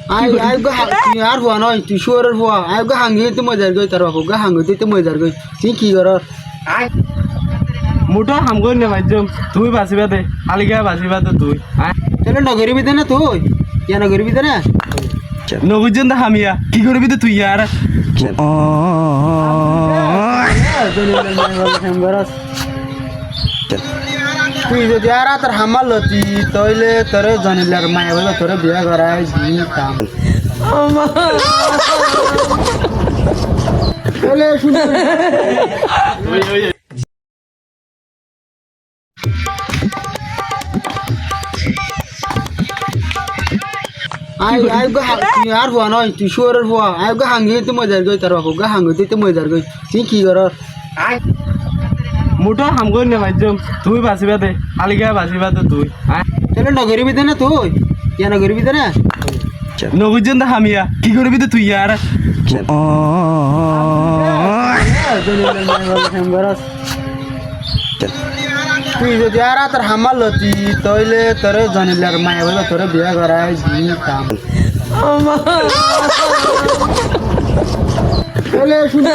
I go তুই আর হওয়া নয় তুই শুয়ারের হওয়া আই গো হাঙ্গি তো মজার গই তার বাপু গো হাঙ্গি তো মজার গই তুই কি কর মোটো হামগৈ নে মাইজম তুই বাঁচিবা দে আলিগা বাঁচিবা তো তুই তাহলে নগরিবি দে না তুই ইয়া নগরিবি দে না নগুজন দা হামিয়া কি করবি তো তুই আর তুই যদি আর তোর হামাল লতি তইলে তোরে জানিলার মায়া বলে তোরে বিয়া করাই দিতাম তাহলে শুনে আই গো তুই আর হওয়া নয় তুই শুয়ারের হওয়া আই গো হাঙ্গি তো মজার গই তার বাপু গো হাঙ্গি তো মজার গই তুই কি কর মোটো হামগৈ নে মাইজম তুই বাঁচিবা দে আলিগা বাঁচিবা তো তুই তাহলে নগরিবি দে না তুই ইয়া নগরিবি দে না নগুজন দা হামিয়া কি করবি তো তুই আর তুই যদি আর তোর হামাল লতি তইলে তোরে জানিলার মায়া বলে তোরে বিয়া করাই দিতাম তাহলে শুনে